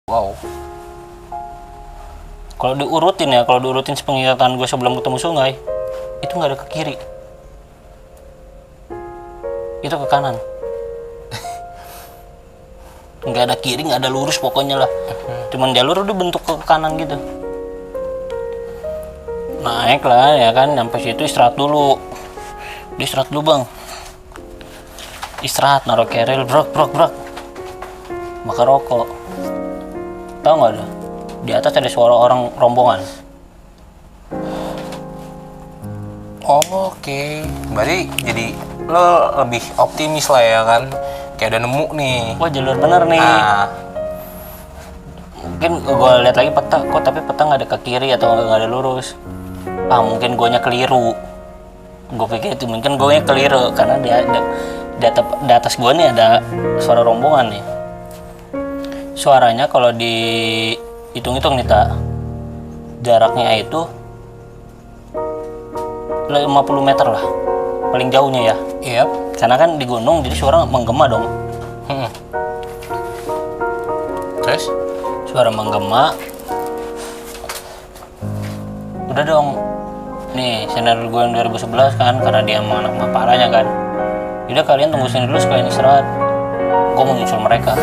Wow. Kalau diurutin sepengingatan gue sebelum ketemu sungai, itu nggak ada ke kiri, itu ke kanan. Nggak ada kiri, nggak ada lurus pokoknya lah. Cuman jalur udah bentuk ke kanan gitu. Naik lah ya kan, sampai situ istirahat dulu. Istirahat dulu bang. Istirahat, naruh keril, brok. Bakar rokok. Tahu nggak ada? Di atas ada suara orang rombongan. Oke. Berarti jadi lo lebih optimis lah ya kan? Kayak udah nemu nih. Wah jalur bener nih. Mungkin gue lihat lagi peta, kok tapi peta nggak ada ke kiri atau nggak ada lurus. Mungkin guanya keliru. Gue pikir itu mungkin guanya keliru karena di atas gua nih ada suara rombongan nih. Suaranya kalau dihitung-hitung nih tak, jaraknya itu 50 meter lah, paling jauhnya ya. Iya. Karena kan di gunung jadi suara menggema dong. Terus? Suara menggema. Udah dong. Nih, senior gue yang 2011 kan, karena dia emang anak maparanya kan. Udah kalian tunggu sini dulu sekalian istirahat. Gue mau nyusul mereka.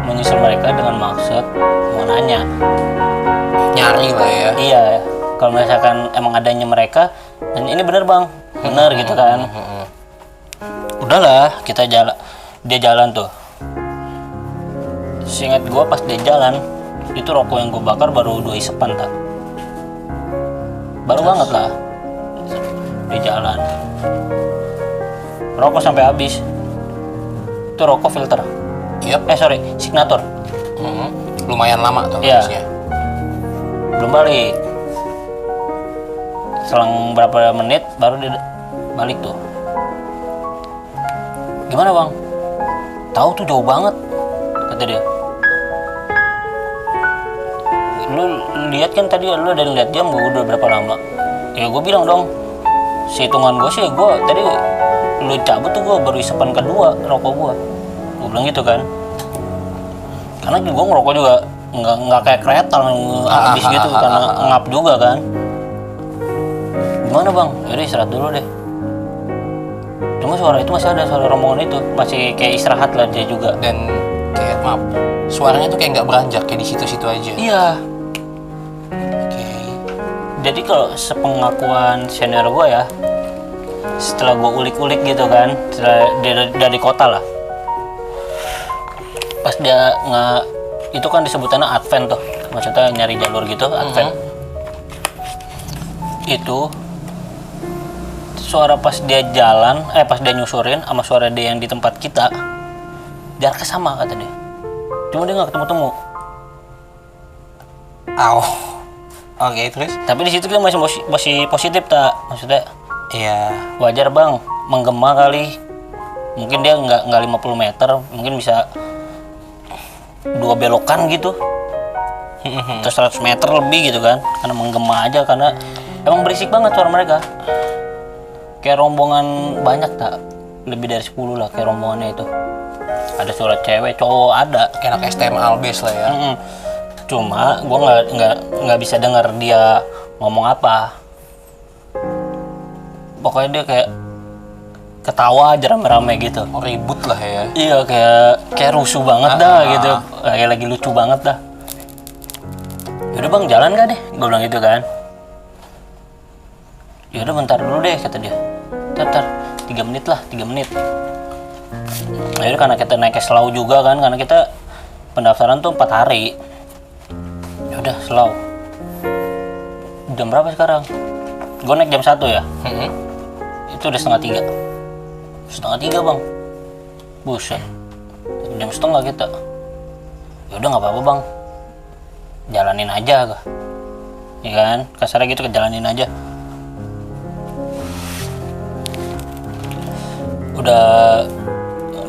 Menyusul mereka dengan maksud mau nanya. Nyari lah ya. Iya, kalau misalkan emang adanya mereka, dan ini bener bang, bener gitu kan. Udahlah, kita jalan. Dia jalan tuh. Seingat gue pas dia jalan, itu rokok yang gue bakar baru 2 isepan tak. Baru banget lah. Dia jalan. Rokok sampai habis. Itu rokok filter. Yep. Signature. Lumayan lama tuh Iya. habisnya. Belum balik. Selang berapa menit baru dia balik tuh. Gimana bang? Tahu tuh jauh banget, kata dia. Lu lihat kan tadi, lu udah lihat jam gue udah berapa lama? Ya gue bilang dong, sehitungan gue sih gue tadi lu cabut tuh gue baru isepan kedua rokok gue bilang gitu kan. Karena gue ngerokok juga nggak kayak kereta habis gitu karena ngap juga kan. Gimana bang? Yaudah istirahat dulu deh. Cuma suara itu masih ada, suara rombongan itu masih kayak istirahat lah dia juga. Dan kayak maaf, suaranya tuh kayak nggak beranjak, kayak di situ-situ aja. Iya. Oke. Jadi kalau sepengakuan senior gue ya, setelah gue ulik-ulik gitu kan, setelah dia dari kota lah, pas dia itu kan disebutannya advent tuh, maksudnya nyari jalur gitu, advent. Itu suara pas dia jalan, pas dia nyusurin sama suara dia yang di tempat kita, jaraknya sama kata dia. Cuma dia nggak ketemu-temu. Oke, terus? Tapi di situ kita masih positif tak, maksudnya. Iya. Wajar bang, menggema kali. Mungkin dia nggak 50 meter, mungkin bisa 2 belokan gitu. Atau 100 meter lebih gitu kan. Karena menggema aja, karena emang berisik banget suara mereka. Kayak rombongan banyak tak? Lebih dari 10 lah kayak rombongannya itu. Ada suara cewek, cowok ada. Kayak anak STM Albes lah ya. Cuma gue nggak bisa dengar dia ngomong apa. Pokoknya dia kayak ketawa aja rame-rame gitu. Oh, ribut lah ya. Iya, kayak rusuh banget dah gitu. Kayak lagi lucu banget dah. Yaudah bang, jalan gak deh? Gue bilang gitu kan. Yaudah bentar dulu deh kata dia. Bentar, 3 menit lah, 3 menit. Yaudah karena kita naik ke slow juga kan, karena kita pendaftaran tuh 4 hari. Yaudah slow. Jam berapa sekarang? Gue naik jam 1 ya. Itu udah setengah 3. Setengah 3 bang. Buset. Jam setengah kita. Yaudah nggak apa-apa bang. Jalanin aja kah? Ya kan? Kasarnya gitu, jalanin aja.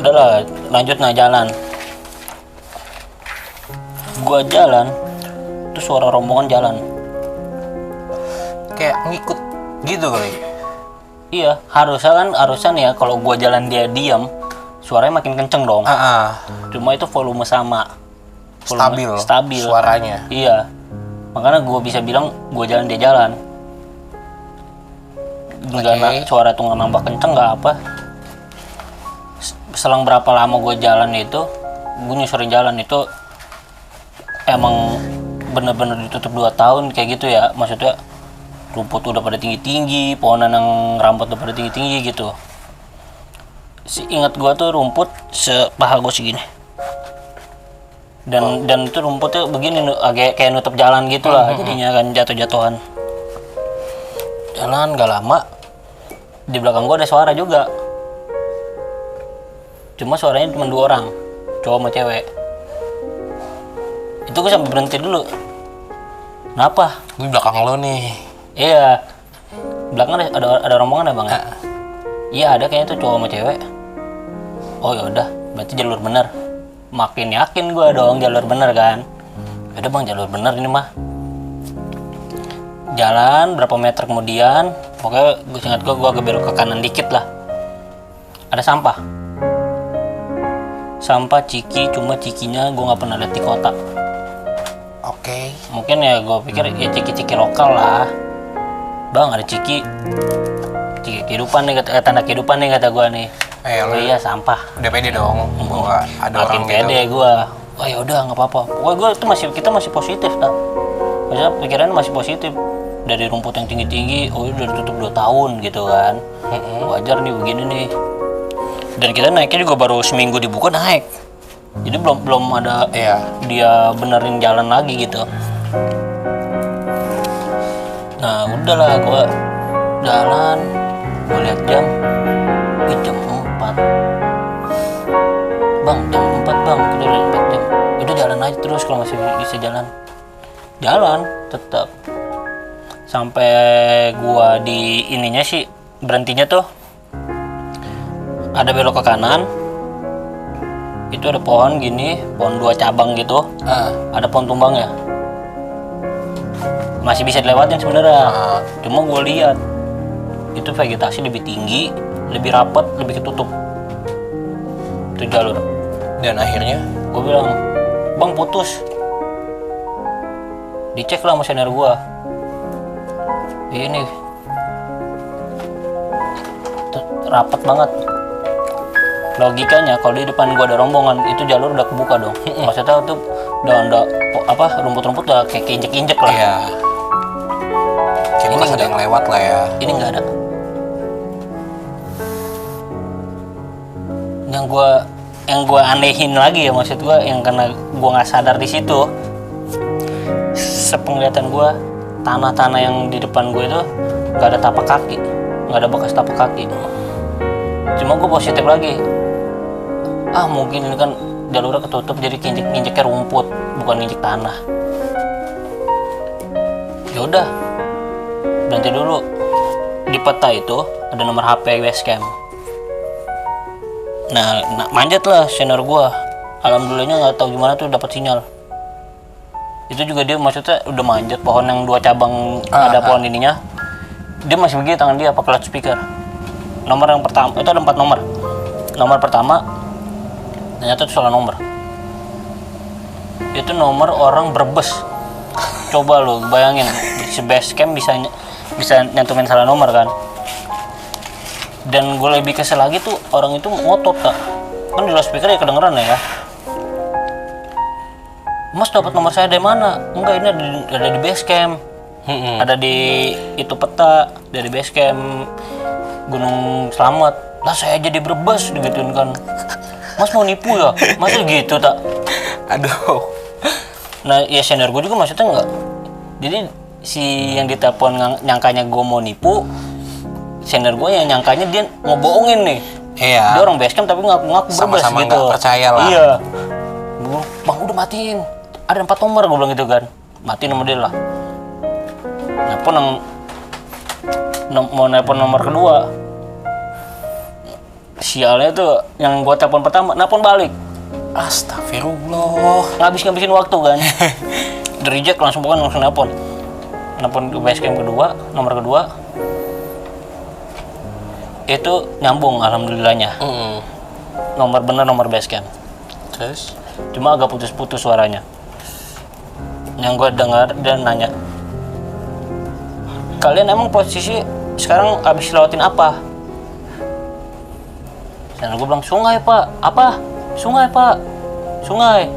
Udahlah, lanjut jalan. Gua jalan, terus suara rombongan jalan. Kayak ngikut gitu kali. Iya, harusnya ya kalau gua jalan dia diam, suaranya makin kenceng dong. Cuma itu volume sama. Stabil suaranya. Iya. Makanya gue bisa bilang gue jalan dia jalan. Enggak suara tuh nggak nambah kenceng nggak apa. Selang berapa lama gue jalan itu, gue nyusurin jalan itu emang bener-bener ditutup 2 tahun kayak gitu ya. Maksudnya rumput udah pada tinggi-tinggi, pohonan yang rambut udah pada tinggi-tinggi gitu. Ingat gue tuh rumput sepaha gue segini. Dan itu rumputnya begini agak kayak nutup jalan gitu lah, jadinya kan jatuh-jatuhan. Jalan gak lama, di belakang gue ada suara juga. Cuma suaranya cuma 2 orang, cowok sama cewek. Itu gue sampai berhenti dulu. Kenapa? Di belakang lo nih. Iya. Belakang ada rombongan ya bang? Iya ada kayaknya tuh cowok sama cewek. Oh yaudah, berarti jalur bener. Makin yakin gue dong jalur bener kan. Yaudah bang, jalur bener ini mah. Jalan berapa meter kemudian, pokoknya gue ingat gue agak belok ke kanan dikit lah. Ada sampah. Sampah ciki, cuma cikinya gue nggak pernah lihat di kota. Oke. Mungkin ya gue pikir ya ciki-ciki lokal lah. Bang ada ciki kehidupan nih, tanda kehidupan nih kata gue nih. Lo iya sampah. Udah pede dong bahwa ada makin orang pede gitu. gue. Wah ya udah nggak apa-apa. Pokoknya gue itu kita masih positif lah. Maksudnya pikirannya masih positif. Dari rumput yang tinggi-tinggi, udah ditutup 2 tahun gitu kan. Wajar nih begini nih. Dan kita naiknya juga baru seminggu dibuka naik. Jadi belum ada dia benerin jalan lagi gitu. Nah udahlah gue jalan, gue lihat jam, jam 4. Bang jam 4 bang, kita udah 4 jam. Udah jalan aja terus kalau masih bisa jalan. Jalan tetap. Sampai gue di ininya sih berhentinya tuh ada belok ke kanan. Itu ada pohon gini, pohon 2 cabang gitu. Ada pohon tumbangnya. Masih bisa dilewatin sebenarnya. Cuma gue lihat itu vegetasi lebih tinggi, lebih rapat, lebih ketutup. Itu jalur. Dan akhirnya gue bilang, bang putus. Dicek lah sama senior gue. Ini rapat banget. Logikanya kalau di depan gua ada rombongan itu jalur udah kebuka dong. Maksudnya tuh udah rumput-rumput udah kayak injek-injek lah. Iya. Kayak bekas ada yang lewat lah ya. Ini nggak ada. Yang gua anehin lagi ya, maksud gua yang karena gua nggak sadar di situ. Sepenglihatan gua tanah-tanah yang di depan gue itu nggak ada tapak kaki, nggak ada bekas tapak kaki. Cuma gue positif lagi, mungkin ini kan jalurnya ketutup jadi nginjeknya rumput bukan nginjek tanah. Ya udah berhenti dulu. Di peta itu ada nomor HP Basecamp. Nah manjat lah senior gue. Alhamdulillahnya nggak tahu gimana tuh dapat sinyal. Itu juga dia maksudnya udah manjat pohon yang 2 cabang, ada pohon ininya. Dia masih begini tangan dia pakai loudspeaker. Nomor yang pertama itu ada 4 nomor. Nomor pertama ternyata itu salah nomor. Itu nomor orang Brebes. Coba lo bayangin, si Basecamp bisa nyantumin salah nomor kan. Dan gue lebih kesel lagi tuh orang itu ngotot tak. Kan di loudspeaker ya kedengeran ya. Mas dapat nomor saya dari mana? Enggak, ini ada di Basecamp. Ada di itu peta dari Basecamp Gunung Slamet. Lah saya aja di Brebes digituin kan. Mas mau nipu ya? Masa gitu tak? Aduh. Nah ya senior gue juga maksudnya enggak. Jadi si yang ditelepon nyangkanya gue mau nipu, senior gue yang nyangkanya dia mau bohongin nih. Iya. Dia orang Basecamp tapi ngaku-ngaku Brebes sama-sama gitu. Sama-sama percaya lah. Iya. Bang udah matiin. Ada 4 nomor gue bilang gitu kan. Matiin nomor dia lah. Mau nelpon nomor kedua. Sialnya tuh yang gue telepon pertama, nelpon balik. Astagfirullah. Ngabisin waktu kan. Di-reject langsung nelpon. Nelpon ke Basecamp kedua, nomor kedua. Itu nyambung alhamdulillahnya. nomor bener nomor base camp. Terus? Cuma agak putus-putus suaranya. Yang gue dengar dan nanya, kalian emang posisi sekarang abis lewatin apa? Dan gue bilang, sungai pak. Apa? Sungai pak. Sungai.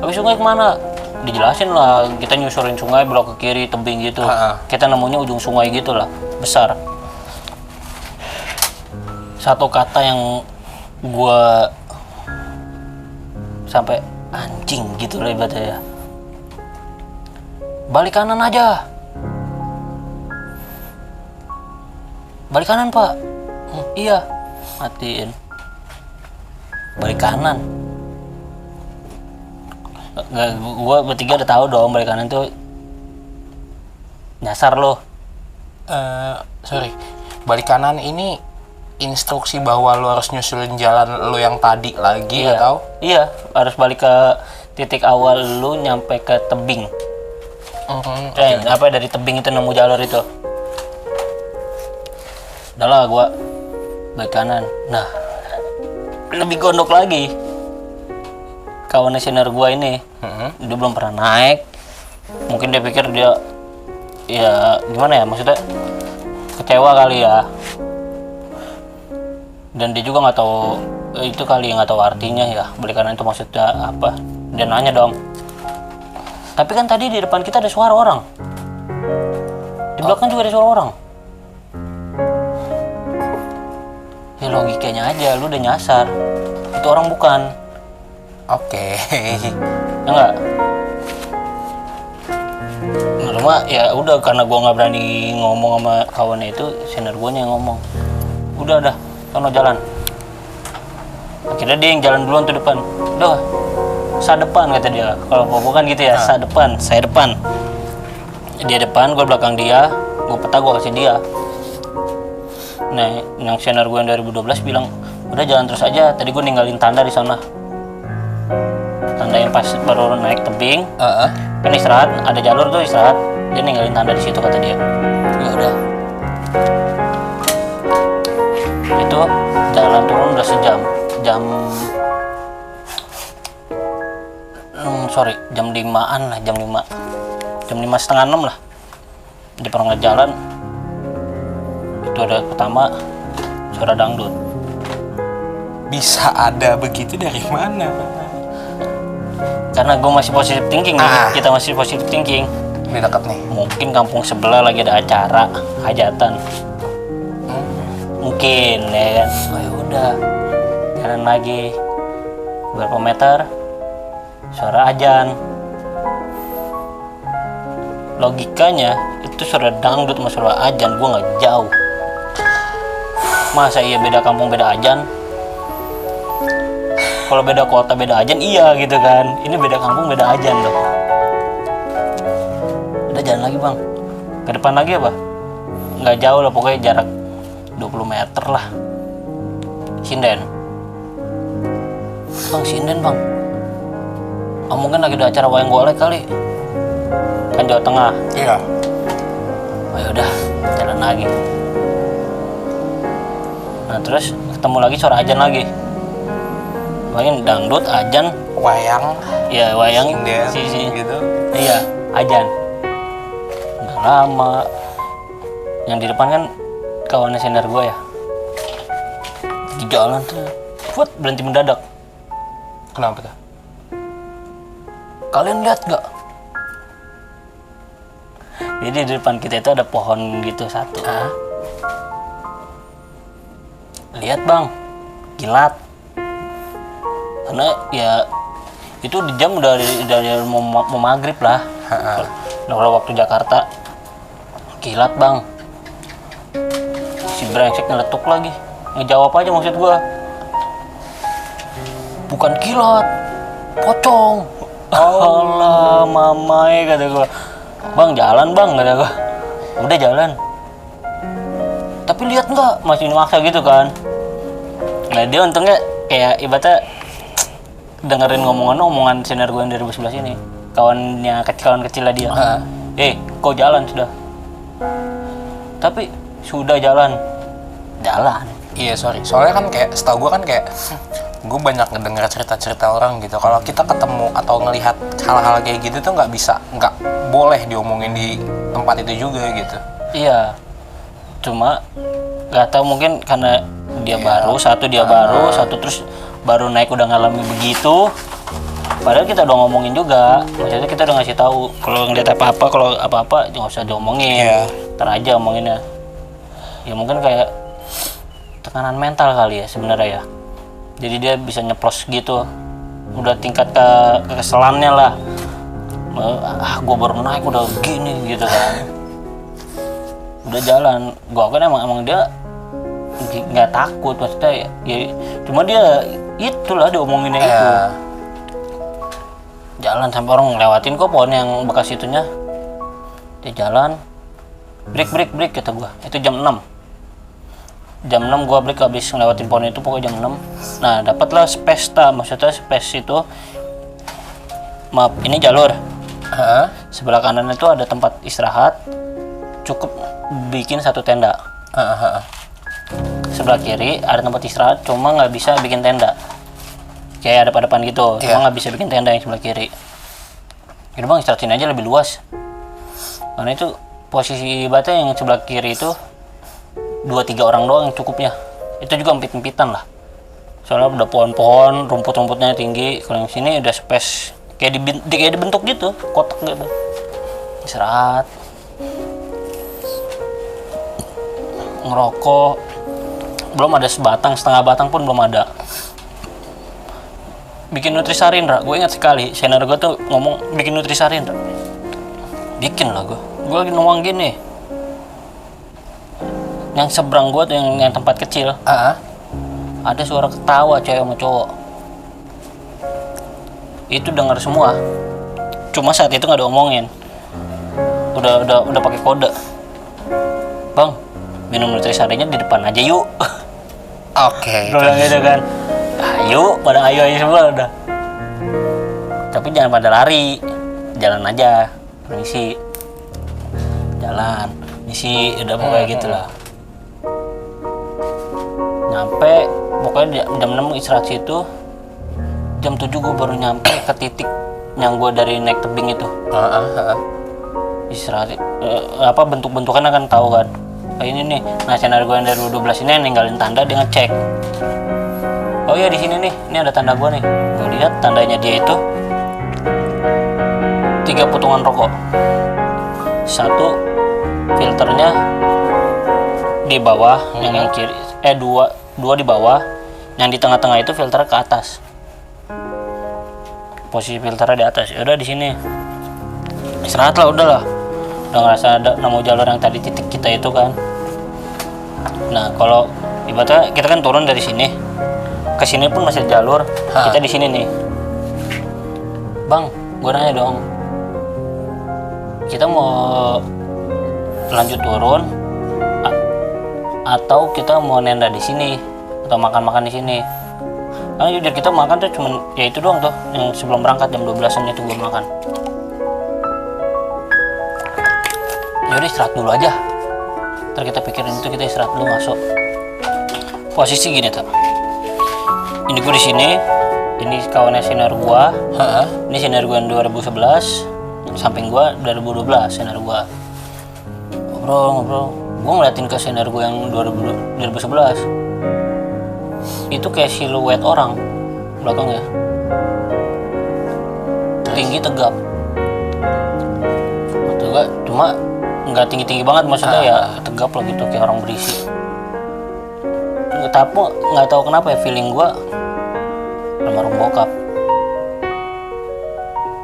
Abis sungai kemana? Dijelasin lah, kita nyusurin sungai belok ke kiri, tebing gitu. Kita nemunya ujung sungai gitu lah, besar. Satu kata yang gue sampai anjing gitu lah ibaratnya ya. Balik kanan aja. Balik kanan pak. Iya. Matiin. Balik kanan. Gue bertiga udah tahu dong balik kanan tuh nyasar loh. Sorry. Balik kanan ini instruksi bahwa lu harus nyusulin jalan lu yang tadi lagi Iya. atau? Iya, harus balik ke titik awal lu nyampe ke tebing. Apa dari tebing itu nemu jalur itu. Udah lah gua balik kanan. Nah, lebih gondok lagi. Kawan senior gua ini, dia belum pernah naik. Mungkin dia pikir dia ya gimana ya, maksudnya kecewa kali ya. Dan dia juga nggak tahu itu kali, nggak tahu artinya ya balik kanan itu maksudnya apa. Dia nanya dong. Tapi kan tadi di depan kita ada suara orang. Di belakang juga ada suara orang. Ya logikanya aja, lu udah nyasar. Itu orang bukan. Oke. Ya enggak? Nah, cuma ya udah karena gua nggak berani ngomong sama kawannya itu, senior gua yang ngomong. Udah, sono jalan. Akhirnya dia yang jalan duluan tuh depan. Udah, sa depan kata dia. Kalau gua kan gitu ya, sa depan, saya depan. Dia depan, gua belakang dia. Gua peta, gua kasih dia. Nah, yang senior gue yang 2012 bilang, udah jalan terus aja. Tadi gue ninggalin tanda di sana. Tanda yang pas baru naik tebing. Kan istirahat, ada jalur tuh istirahat. Dia ninggalin tanda di situ kata dia. Ya udah. Itu jalan turun udah sejam. Jam 5-an lah, jam 5. Jam 5:30 lah. Di perenggan jalan. Itu ada pertama suara dangdut. Bisa ada begitu dari mana? Karena gue masih positive thinking nih, kita masih positive thinking. Ini dekat nih. Mungkin kampung sebelah lagi ada acara hajatan. Mungkin ya kan. Oh ya udah, jalan lagi beberapa meter, suara ajan. Logikanya itu suara dangdut sama suara ajan gue nggak jauh. Masa iya beda kampung beda ajan? Kalau beda kota beda ajan iya gitu kan. Ini beda kampung beda ajan loh. Udah jalan lagi bang. Ke depan lagi apa? Nggak jauh lah, pokoknya jarak 20 meter lah. Sinden. Bang, sinden bang. Oh, mungkin lagi ada acara wayang golek kali. Kan Jawa Tengah. Iya. Oh yaudah, jalan lagi. Nah terus ketemu lagi suara ajan lagi. Mungkin dangdut, ajan, Wayang. ya wayang Sinden, gitu. Iya, ajan. Udah lama. Yang di depan kan kawannya senior gue ya. Di jalan tuh, berhenti mendadak. Kenapa tuh? Kalian lihat nggak? Jadi di depan kita itu ada pohon gitu satu. Lihat bang, kilat. Karena ya itu di jam udah mau maghrib lah. Kalau waktu Jakarta kilat bang. Si brengsek ngeletuk lagi. Ngejawab aja maksud gua. Bukan kilat, pocong. Allah mamai kata gua. Bang jalan bang kata gua. Udah jalan. Tapi lihat nggak, masih maksa gitu kan. Nah dia untungnya kayak ibaratnya dengerin omongan senior gue yang 2011 ini, kawan kecil dia. Kau jalan sudah. Tapi sudah jalan. Iya sorry, soalnya kan kayak setahu gue kan kayak gue banyak ngedengar cerita-cerita orang gitu. Kalau kita ketemu atau ngelihat hal-hal kayak gitu tuh nggak boleh diomongin di tempat itu juga gitu. Iya, cuma nggak tahu mungkin karena dia Iya. baru satu terus baru naik udah ngalami begitu. Padahal kita udah ngomongin juga, maksudnya kita udah ngasih tahu kalau ngeliat apa-apa, kalau apa-apa nggak usah diomongin, Iya. ntar aja omonginnya. Ya mungkin kayak tekanan mental kali ya sebenarnya ya. Jadi dia bisa nyeplos gitu, udah tingkat kekesalannya lah. Gue baru naik udah gini gitu kan. Udah jalan, gue kan emang dia nggak takut maksudnya ya, cuma dia itulah diomonginnya itu. Iya. Jalan sampai orang ngelewatin kok pohon yang bekas itunya. Dia jalan, break kata gua. Itu jam 6. Jam 6 gua break habis ngelewatin pohon itu pokoknya jam 6. Nah, dapatlah space maksudnya space itu. Maaf, ini jalur. Heeh. Sebelah kanan itu ada tempat istirahat. Cukup bikin satu tenda. Heeh. Sebelah kiri ada tempat istirahat, cuma nggak bisa bikin tenda. Kayak ada pada depan gitu, Iya. cuma nggak bisa bikin tenda yang sebelah kiri. Jadi bang istirahatin aja lebih luas. Karena itu posisi bata yang sebelah kiri itu 2-3 orang doang yang cukupnya. Itu juga empit-empitan lah. Soalnya udah pohon-pohon, rumput-rumputnya tinggi. Kalau yang sini udah space kayak dibentuk gitu, kotak gitu. Istirahat. Ngerokok. Belum ada sebatang, setengah batang pun belum ada. Bikin nutrisari, Indra. Gue ingat sekali, senior gue tuh ngomong bikin nutrisari, Indra. Bikin lah gue. Gue lagi ngomong gini. Yang seberang gue tuh yang tempat kecil. Heeh. Ada suara ketawa cewek sama cowok. Itu dengar semua. Cuma saat itu nggak diomongin. Udah pakai kode. Bang, minum nutrisarinya di depan aja yuk. Oke. Bilang gitu kan. Ayo, pada ayo semua udah. Tapi jangan pada lari. Jalan aja. Permisi. Jalan. Misi udah pokoknya gitu lah. Nyampe pokoknya jam 6 istirahat situ. Jam 7 gue baru nyampe ke titik yang gue dari naik tebing itu. Heeh. Istirahat bentuk-bentukannya kan tahu kan. Kayak ini nih. Nah, senior gue yang dari 12 ini yang ninggalin tanda, dia ngecek. Oh iya di sini nih, ini ada tanda gua nih. Gue lihat tandanya dia itu 3 potongan rokok. 1 filternya di bawah, yang kiri, 2 di bawah, yang di tengah-tengah itu filter ke atas. Posisi filternya di atas. Ya udah di sini. Istirahat lah udahlah. Udah ngerasa ada nemu jalur yang tadi titik kita itu kan. Nah kalau ibaratnya kita kan turun dari sini. Kesini pun masih jalur, kita di sini nih. Bang, gue nanya dong, kita mau lanjut turun atau kita mau nenda di sini atau makan-makan di sini? Karena jujur kita makan tuh cuman ya itu doang tuh yang sebelum berangkat jam 12-an itu gue makan. Yaudah istirahat dulu aja. Ntar kita pikirin itu, kita istirahat dulu masuk. Posisi gini tuh. Ini gue di sini, ini kawannya senior gua. Ini senior gua yang 2011, samping gua 2012 senior gua. Ngobrol, gua ngeliatin ke senior gua yang 2011. Itu kayak siluet orang belakangnya. Tinggi tegap. Tegap, cuma nggak tinggi-tinggi banget maksudnya ya tegap lah gitu kayak orang berisi. Tapi nggak tahu kenapa ya feeling gua almarhum bokap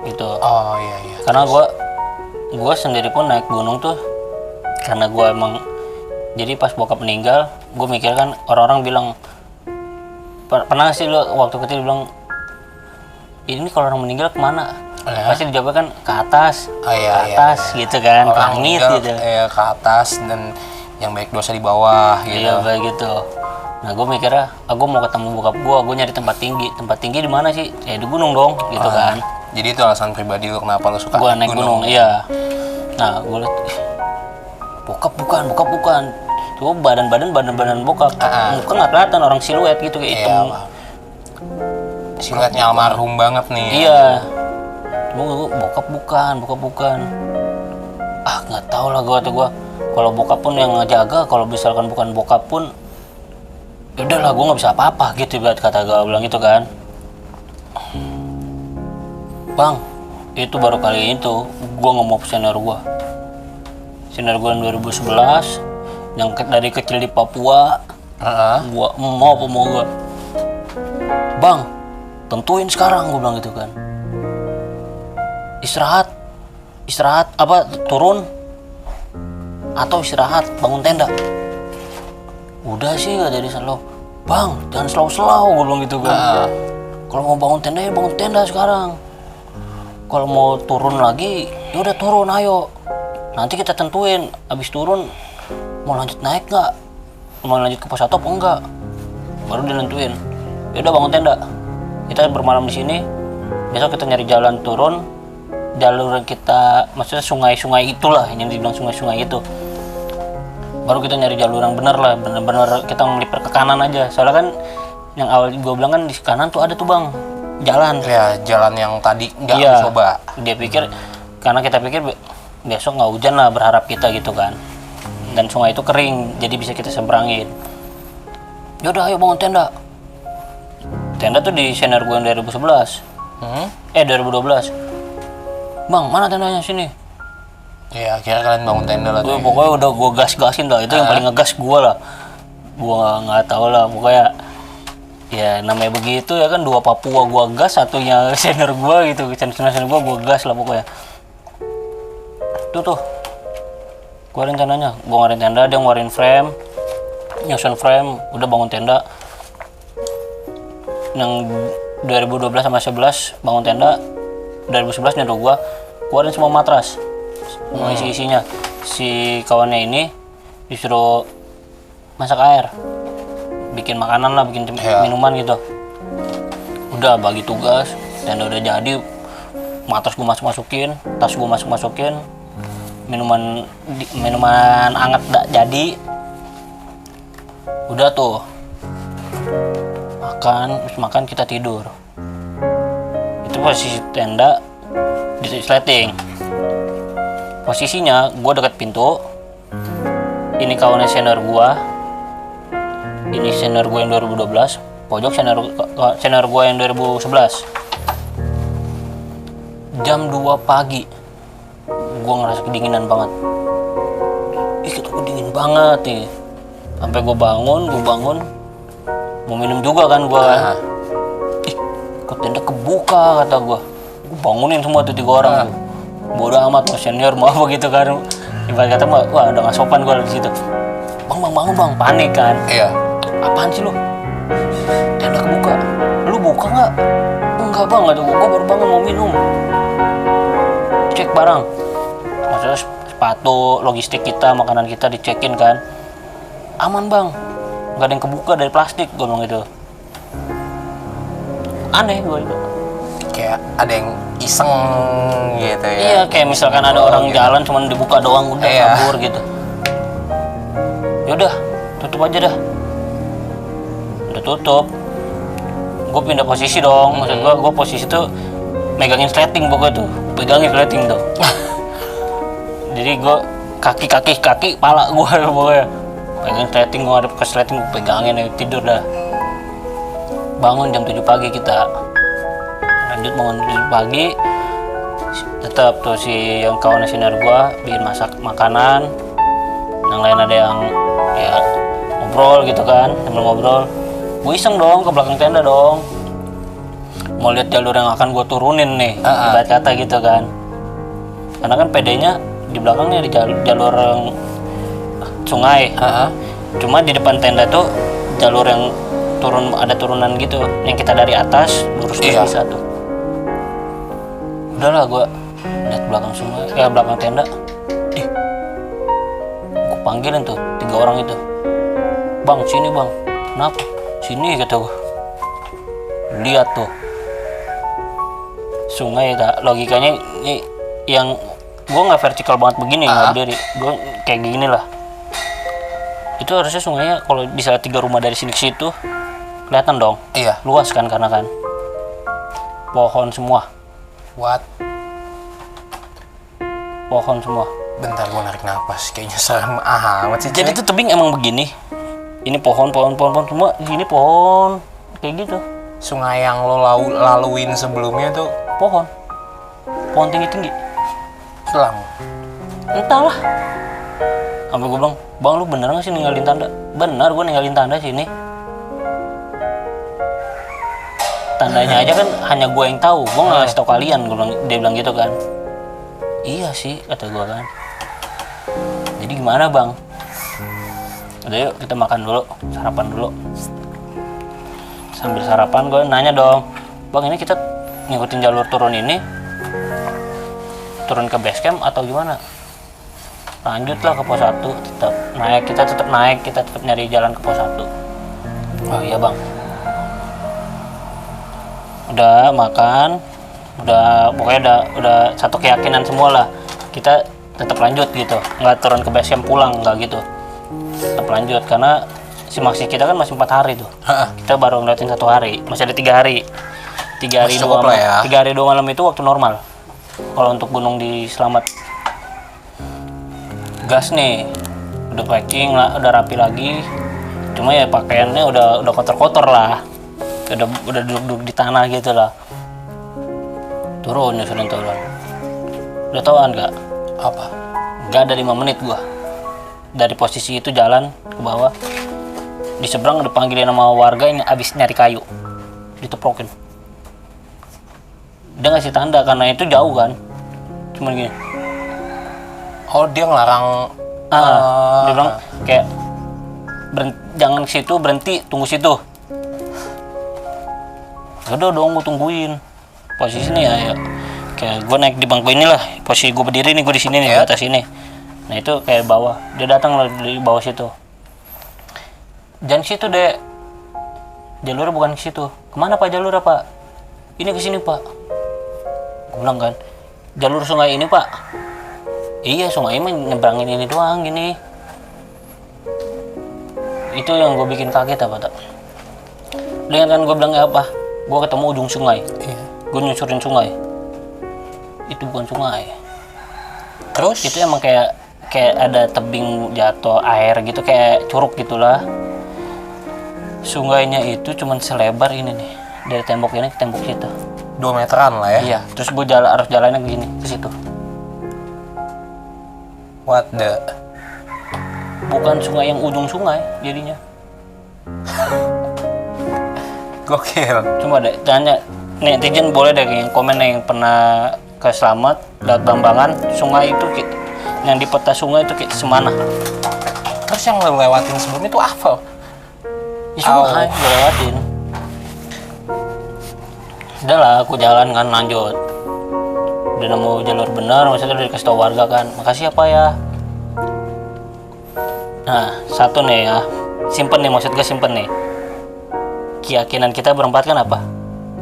gitu. Oh iya. Karena gua sendiri pun naik gunung tuh karena gua emang jadi pas bokap meninggal gua mikir kan orang-orang bilang pernah sih lo waktu kecil bilang ini kalau orang meninggal kemana? Pasti dijawabnya kan ke atas, ke atas gitu kan, ke langit gitu. Iya ke atas dan yang baik dosa di bawah gitu. Iya kayak gitu. Nah gue mikirnya, gue mau ketemu bokap gue nyari tempat tinggi di mana sih? Ya di gunung dong, gitu kan. Jadi itu alasan pribadi lo kenapa lo suka Gue naik gunung, iya. Nah gue liat, bokap bukan. Tuh badan bokap. Muka nggak kelihatan, orang siluet gitu kayak hitam. Iya. Siluetnya almarhum banget nih. Iya. Cuma gue bokap bukan. Ah nggak tahu lah gue. Kalau bokap pun yang ngejaga, kalau misalkan bukan bokap pun, udahlah gue nggak bisa apa-apa gitu, kata gue bilang gitu kan. Bang, itu baru kali itu gue ngomong senior gue yang 2011, yang dari kecil di Papua. Gue mau gue, bang, tentuin sekarang, gue bilang gitu kan. Istirahat apa turun atau istirahat bangun tenda. Udah sih gak jadi selalu, bang jangan selalu gue bilang gitu kan. Kalau mau bangun tenda ya bangun tenda sekarang. Kalau mau turun lagi ya udah turun, ayo. Nanti kita tentuin abis turun mau lanjut naik nggak, mau lanjut ke pos 1 apa enggak, baru dinentuin. Ya udah bangun tenda, kita bermalam di sini. Besok kita nyari jalan turun, jalur yang kita, maksudnya sungai-sungai itulah yang dibilang sungai-sungai itu. Baru kita nyari jalur yang bener lah, bener-bener kita ngelipir ke kanan aja. Soalnya kan yang awal gue bilang kan di kanan tuh ada tuh bang jalan. Ya jalan yang tadi nggak coba. Dia pikir, karena kita pikir besok nggak hujan lah, berharap kita gitu kan. Dan sungai itu kering, jadi bisa kita seberangin. Yaudah ayo bangun tenda. Tenda tuh di senior gue yang 2011. 2012. Bang, mana tendanya sini? Ya akhirnya kalian bangun tenda lah. Pokoknya udah gue gas-gasin lah, itu yang paling ngegas gue lah. Gue nggak tahu lah, pokoknya ya namanya begitu ya kan, 2 Papua gue gas, satunya senior gue gitu, senior gue gas lah pokoknya. Tuh gue rencananya, gue ngeluarin tenda, dia ngeluarin frame, nyusun frame, udah bangun tenda. Yang 2012 sama 11 bangun tenda, 2011 nyuruh gue keluarin semua matras, semua isinya. Si kawannya ini disuruh masak air, bikin makanan lah, bikin minuman gitu. Udah bagi tugas, tenda udah jadi, matras gue masukin, tas gue masukin, minuman anget jadi. Udah tuh makan kita tidur. Itu posisi tenda di sleting. Posisinya gue dekat pintu. Ini kawannya senior gue, ini senior gue yang 2012, pojok senior gue yang 2011. Jam 2 pagi gue ngerasa kedinginan banget. Gue dingin banget nih. Sampai gue bangun mau minum juga kan gue. Kok tenda kebuka, kata gue. Gue bangunin semua tuh 3 orang tuh. Bodoh amat mau senior mau apa gitu kan. Ibarat kata wah udah gak sopan gue di situ. Bang bangun bang, panik kan. Iya. Apaan sih lu? Tenda kebuka. Lu buka nggak? Enggak bang, ada gue baru bangun mau minum. Cek barang. Maksudnya sepatu, logistik kita, makanan kita dicekin kan. Aman bang, nggak ada yang kebuka dari plastik, gue bilang gitu. Aneh gue itu. Kayak ada yang iseng gitu ya. Iya, kayak misalkan ada orang gitu. Jalan cuman dibuka doang udah kabur gitu. Yaudah, tutup aja dah. Udah tutup. Gue pindah posisi dong. Maksud gue posisi tuh megangin sleting pokoknya tuh. Pegangin sleting tuh. Jadi gue kaki pala gue pokoknya. Pegangin sleting, gue ngadep ke sleting, gue pegangin ya, tidur dah. Bangun jam 7 pagi kita. Lanjut bangun 7 pagi. Tetap tuh si yang kawan senior gue bikin masak makanan. Yang lain ada yang ya ngobrol gitu kan, sambil ngobrol. Gue iseng dong ke belakang tenda dong. Mau lihat jalur yang akan gue turunin nih, ibarat kata gitu kan. Karena kan PD-nya di belakangnya di jalur yang sungai. Cuma di depan tenda tuh jalur yang ada turunan gitu, yang kita dari atas lurus bisa tuh. Udahlah gue lihat belakang sungai, belakang tenda. Gue panggilin tuh 3 orang itu. Bang, sini bang. Kenapa? Sini kata gue. Lihat tuh. Sungai tak, logikanya ini yang gue nggak vertikal banget begini, nggak berdiri. Gue kayak gini lah. Itu harusnya sungainya kalau bisa 3 rumah dari sini ke situ kelihatan dong. Iya. Luas kan karena kan pohon semua. What? Pohon semua. Bentar gue narik napas. Kayaknya serem amat sih. Jadi Coy. itu tebing emang begini. Ini pohon semua. Gini pohon kayak gitu. Sungai yang lo laluin sebelumnya tuh Pohon tinggi hilang. entahlah. Sampai gue bilang, bang lu bener nggak sih ninggalin tanda? Bener, gue ninggalin tanda sini. Tandanya aja kan hanya gue yang tahu. Gue nggak ngasih tau kalian. Dia bilang gitu kan. Iya sih kata gue kan. Jadi gimana bang? Udah yuk kita makan dulu, sarapan dulu. Sambil sarapan gue nanya dong, bang ini kita ngikutin jalur turun ini turun ke base camp atau gimana? Lanjutlah ke pos 1, tetap naik, kita tetap nyari jalan ke pos 1. Oh iya bang. Udah makan, pokoknya udah satu keyakinan semua lah. Kita tetap lanjut gitu, nggak turun ke base camp pulang, nggak gitu. Tetap lanjut karena simaksi kita kan masih 4 hari tuh. Kita baru ngeliatin 1 hari, masih ada 3 hari. 3 hari 2 malam. Ya. 3 hari 2 malam itu waktu normal. Kalau untuk gunung di Selamat. Gas nih. Udah packing lah, udah rapi lagi. Cuma ya pakaiannya udah kotor-kotor lah. Udah duduk-duduk di tanah gitu lah. Nyusulin turun. Udah tauan enggak? Apa? Enggak ada 5 menit gua. Dari posisi itu jalan ke bawah. Di seberang udah panggilin sama warga yang abis nyari kayu. Diteprokin. Dia ngasih tanda karena itu jauh kan. Cuman gini. Oh dia ngelarang. Dia bilang kayak jangan ke situ, berhenti, tunggu situ. Udah dong gue tungguin. Posisi ini ya kayak gue naik di bangku inilah. Posisi gue berdiri nih, gue di sini nih, di atas ini. Nah itu kayak bawah. Dia datang di bawah situ. Jangan situ deh. Jalurnya bukan ke situ. Kemana pak jalurnya pak? Ini ke sini pak. Gue bilang kan, jalur sungai ini pak. Iya sungai ini nyebrangin ini doang gini. Itu yang gue bikin kaget apa tak? Dengan kan gue bilang apa? Gue ketemu ujung sungai. Iya. Gue nyusurin sungai. Itu bukan sungai. Terus? Itu emang kayak ada tebing jatuh air gitu, kayak curug gitulah. Sungainya itu cuman selebar ini nih, dari tembok ini ke tembok situ. 2 meteran lah ya? Iya, terus gue harus jalannya gini, ke situ. What the? Bukan sungai yang ujung sungai jadinya. Gokil. Cuma deh, tanya, netizen boleh deh yang komen yang pernah ke Selamat, lewat Bambangan, sungai itu, yang di peta sungai itu kayak semana. Terus yang lo lewatin sebelum itu apa? Ya sungai, gue lewatin. Udah lah, aku jalan kan lanjut. Udah nemu jalur benar, maksudnya udah dikasih tau warga kan. Makasih ya Pak ya. Nah, satu nih ya. Simpen nih, maksud gue simpen nih. Keyakinan kita berempat kan apa?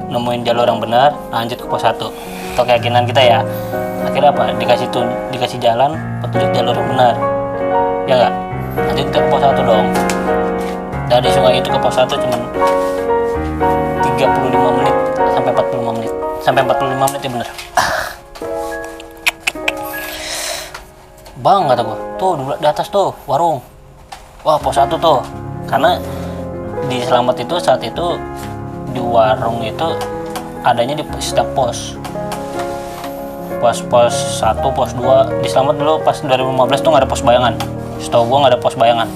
Nemuin jalur yang benar, lanjut ke pos 1. Itu keyakinan kita ya. Akhirnya apa? Dikasih jalan, petunjuk jalur yang benar. Ya enggak? Lanjut ke pos 1 dong. Dari sungai itu ke pos 1 cuman 35 menit sampai 45 menit. Sampai 45 menit ya bener. Bang kata gua, tuh di atas tuh warung. Wah pos 1 tuh. Karena di Selamat itu saat itu di warung itu adanya di setiap pos. Pos 1, pos 2. Di Selamat dulu pas 2015 tuh nggak ada pos bayangan. Setahu gua nggak ada pos bayangan.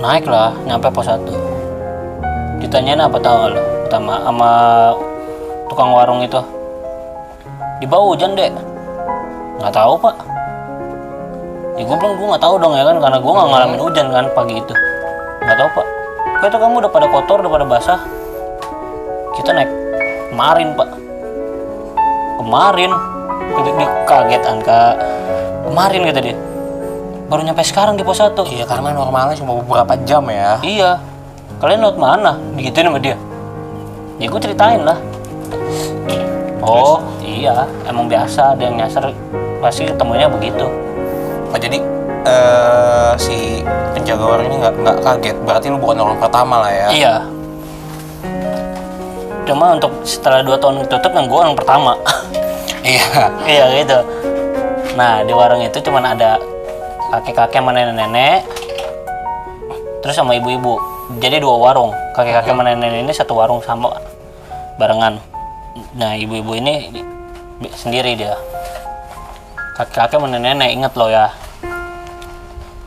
Naik lah, nyampe pos 1. Ditanyain apa tahu lo? Pertama sama tukang warung itu. Di bawah hujan dek. Nggak tahu pak. Ya gue bilang gue nggak tahu dong ya kan, karena gue nggak ngalamin hujan kan pagi itu. Nggak tahu pak. Kok itu kamu udah pada kotor, udah pada basah. Kita naik kemarin pak. Kemarin. Dia kaget Anka. Kemarin kata dia. Baru nyampe sekarang di pos 1. Iya karena normalnya cuma beberapa jam ya. Iya. Kalian lewat mana? Digituin sama dia. Ya gue ceritain lah. Oh iya, emang biasa ada yang nyasar. Pasti ketemunya begitu. Oh jadi si penjaga warung ini nggak kaget? Berarti lu bukan orang pertama lah ya? Iya. Cuma untuk setelah 2 tahun tutup yang gue orang pertama. Iya. Iya gitu. Nah di warung itu cuman ada kakek-kakek sama nenek-nenek, terus sama ibu-ibu. Jadi 2 warung. Kakek-kakek sama nenek-nenek ini satu warung sama barengan. Nah ibu-ibu ini sendiri dia. Kakek-kakek sama nenek-nenek, inget lo ya.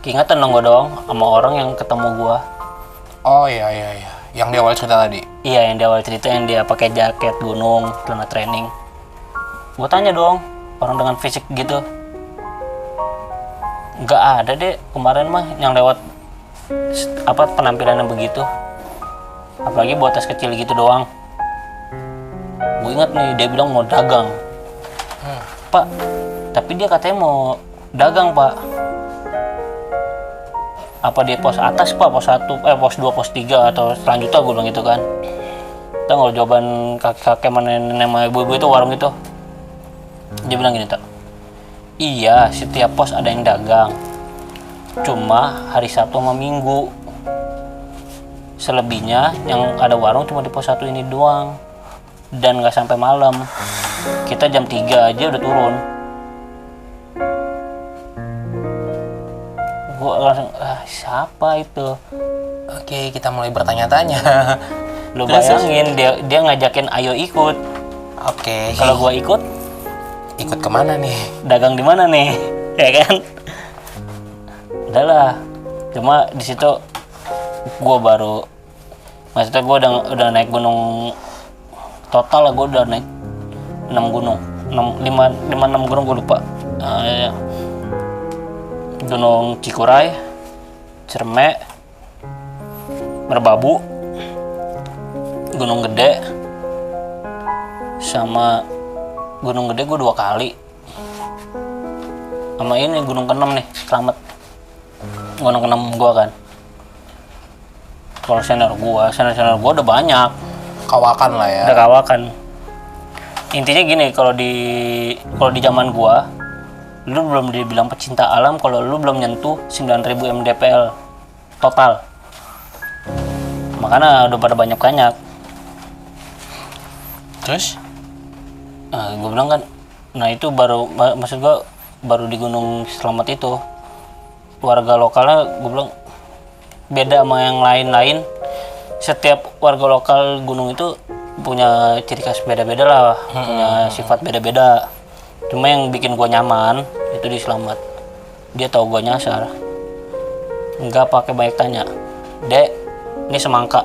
Keingetan dong gue dong sama orang yang ketemu gue. Oh iya. Yang di awal cerita tadi. Iya yang di awal cerita yang dia pakai jaket gunung, celana training. Gue tanya dong, orang dengan fisik gitu. Nggak ada deh kemarin mah yang lewat penampilannya begitu. Apalagi buat tas kecil gitu doang. Gue ingat nih dia bilang mau dagang. Pak, tapi dia katanya mau dagang pak. Apa di pos atas pak, pos 1, pos 2, pos 3 atau selanjutnya, gue bilang gitu kan. Tahu nggak jawaban kakek-kakek mana nenek sama ibu-ibu itu warung itu? Dia bilang gini tak, iya setiap pos ada yang dagang, cuma hari Sabtu sama Minggu. Selebihnya yang ada warung cuma di pos 1 ini doang, dan nggak sampai malam. Kita jam 3 aja udah turun. Gue langsung, siapa itu? Oke, kita mulai bertanya-tanya. Lu bayangin dia ngajakin ayo ikut. Oke. Kalau gua ikut kemana nih? dagang di mana nih? Ya kan? Udahlah. Cuma di situ gua baru, maksudnya gua udah naik gunung total lah, gua udah naik 6 gunung. 6 gunung gua lupa. Gunung Cikuray, Cermek, Merbabu, Gunung Gede, sama Gunung Gede gue 2 kali, sama ini Gunung ke-6 nih, Slamet. Gunung ke-6 gue kan. Kalau senior gue udah banyak. Kawakan lah ya. Udah kawakan. Intinya gini, kalau di zaman gue, lu belum dibilang pecinta alam kalau lu belum nyentuh 9.000 mdpl total. Makanya udah pada banyak. Terus? Gue bilang kan, nah itu maksud gue baru di Gunung Slamet itu. Warga lokalnya gue bilang beda sama yang lain-lain. Setiap warga lokal gunung itu punya ciri khas beda-beda lah, punya sifat beda-beda. Cuma yang bikin gue nyaman itu di Slamet. Dia tahu gue nyasar, nggak pakai banyak tanya. Dek, ini semangka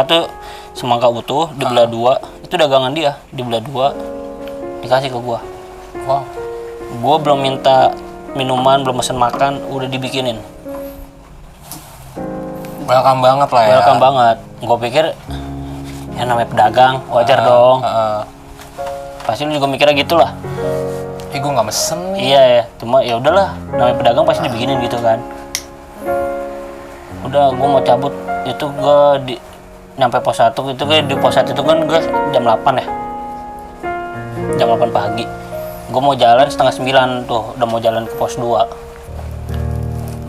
tuh semangka utuh dibelah 2. Itu dagangan dia, dibelah 2 dikasih ke gue. Wow. Gue belum minta minuman, belum pesen makan, udah dibikinin. Welcome banget lah ya. Welcome banget. Gue pikir ya namanya pedagang wajar dong. Pasti lu juga mikirnya gitu lah. Gue nggak mesen nih. Iya ya, cuma ya udahlah, namanya pedagang pasti dibikinin gitu kan. Udah, gue mau cabut, itu gue nyampe pos 1, itu kan di pos 1 itu kan gue jam 8 ya. Jam 8 pagi. Gue mau jalan setengah 9 tuh, udah mau jalan ke pos 2.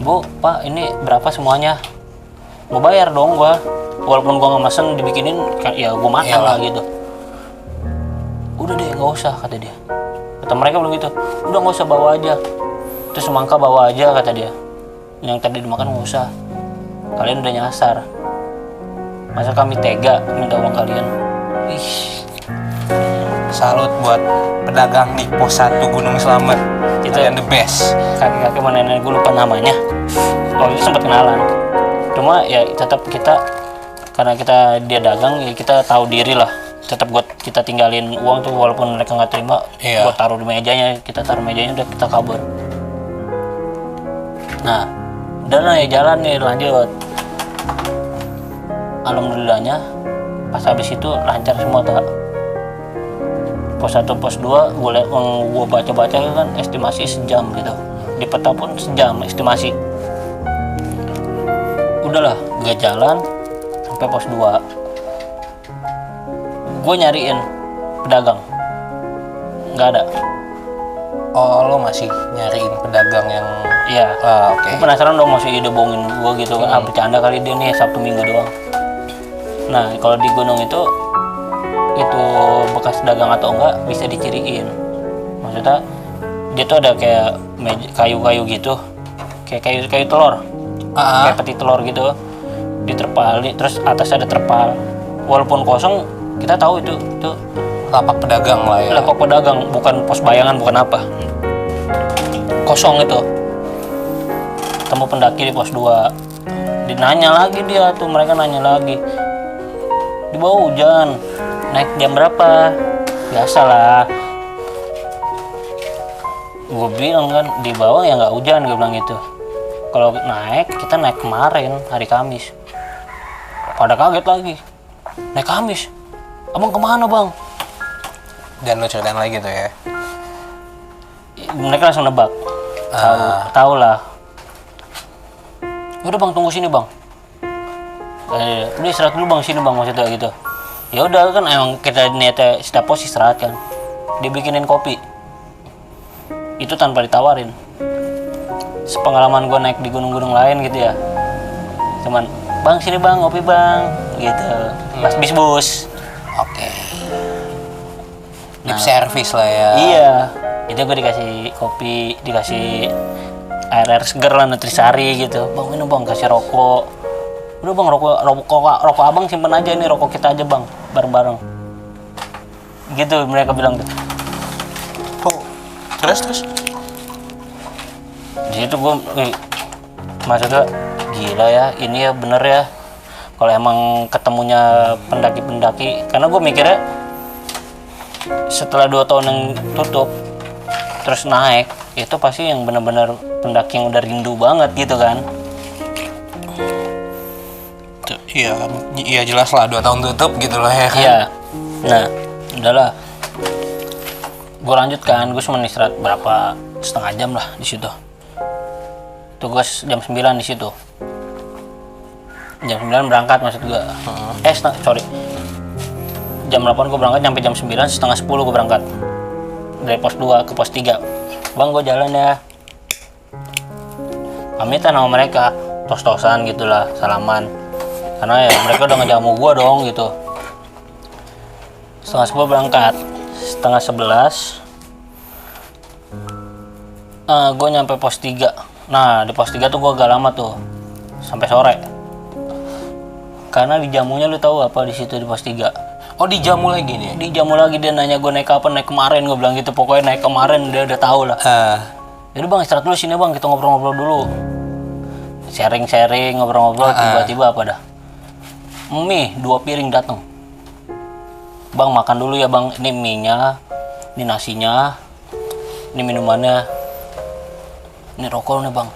Bu, Pak, ini berapa semuanya? Gue bayar dong gue. Walaupun gue nggak mesen dibikinin, ya gue makan lah gitu. Udah deh, nggak usah, kata dia. Kata mereka belum gitu. Udah nggak usah, bawa aja. Terus semangka bawa aja, kata dia. Yang tadi dimakan nggak usah. Kalian udah nyasar. Masa kami tega minta uang kalian? Ih. Salut buat pedagang di pos 1 Gunung Slamet. Itu yang the best. Kakek-kakek mana nenek gue lupa namanya. Waktu itu sempat kenalan. Cuma ya tetap kita, karena dia dagang, ya kita tahu diri lah. Tetap kita tinggalin uang tuh, walaupun mereka nggak terima, gue taruh di mejanya, kita taruh mejanya, udah kita kabur. Nah, udah lah ya, jalan nih, lanjut. Alhamdulillahnya pas habis itu lancar semua tak. Pos 1, pos 2 gue baca-baca kan estimasi sejam gitu. Di peta pun sejam estimasi. Udahlah, gue jalan sampai pos 2. Gue nyariin pedagang, nggak ada. Oh, lo masih nyariin pedagang yang... Iya. Oke. Gue penasaran dong, masih ide bohongin gue gitu kan. Bercanda kali dia nih Sabtu Minggu doang. Nah, kalau di gunung itu bekas dagang atau enggak bisa diciriin. Maksudnya dia tuh ada kayak kayu-kayu gitu, kayak kayu telur, kayak peti telur gitu, diterpal, terus atasnya ada terpal. Walaupun kosong, kita tahu itu Lapak pedagang lah ya. lapak pedagang, bukan pos bayangan, bukan apa. Kosong itu. Temu pendaki di pos 2. Dinanya lagi dia tuh, mereka nanya lagi. Di bawah hujan, naik jam berapa? Biasalah. Gue bilang kan, di bawah ya nggak hujan, gue bilang gitu. Kalau naik, kita naik kemarin, hari Kamis. Pada kaget lagi. Naik Kamis? Abang kemana bang? Dan lo ceritain lagi tuh ya. Mereka langsung nebak. Tahu lah. Udah bang, tunggu sini bang. Udah istirahat dulu bang, sini bang, maksudnya gitu. Ya udah kan, emang kita niatnya setiap pos istirahat kan. Dibikinin kopi. Itu tanpa ditawarin. Sepengalaman gue naik di gunung-gunung lain gitu ya. Cuman, bang sini bang, ngopi bang, gitu. Pas bis bus. Oke. Lip service lah ya. Iya. Itu gue dikasih kopi, dikasih air seger lah, nutrisari gitu. Bang minum bang, kasih rokok. Udah bang, rokok abang simpen aja, ini rokok kita aja bang, bareng-bareng. Gitu mereka bilang tuh. Oh, terus? Di situ gue, maksudnya gila ya, ini ya bener ya. Kalau emang ketemunya pendaki-pendaki, karena gue mikirnya setelah 2 tahun yang tutup, terus naik, itu pasti yang bener-bener pendaki yang udah rindu banget gitu kan. Iya jelas lah 2 tahun tutup gitu lah ya kan. Iya. Nah, udahlah. Gue lanjut kan, gue cuma istirahat berapa, setengah jam lah di situ. Tugas jam 9 di situ. Jam 9 berangkat maksud gue. Jam 8 gue berangkat, nyampe jam 9, setengah 10 gue berangkat. Dari pos 2 ke pos 3. Bang, gue jalan ya. Pamitan sama mereka, tos-tosan gitulah, salaman. Karena ya mereka udah ngejamu gue dong gitu. Setengah 10 berangkat. Setengah 11 gue nyampe pos 3. Nah di pos 3 tuh gue agak lama tuh, sampai sore. Karena di jamunya lu tahu apa di situ di pos 3? Oh, dijamu lagi nih? Dijamu lagi, dia nanya gue naik kapan, naik kemarin, gue bilang gitu. Pokoknya naik kemarin dia udah tahu lah. Jadi bang istirahat dulu sini bang, kita ngobrol-ngobrol dulu. Sharing-sharing, ngobrol-ngobrol, tiba-tiba apa dah? Mie 2 piring datang. Bang makan dulu ya bang, ini mie-nya, ini nasinya, ini minumannya, ini rokok nih bang.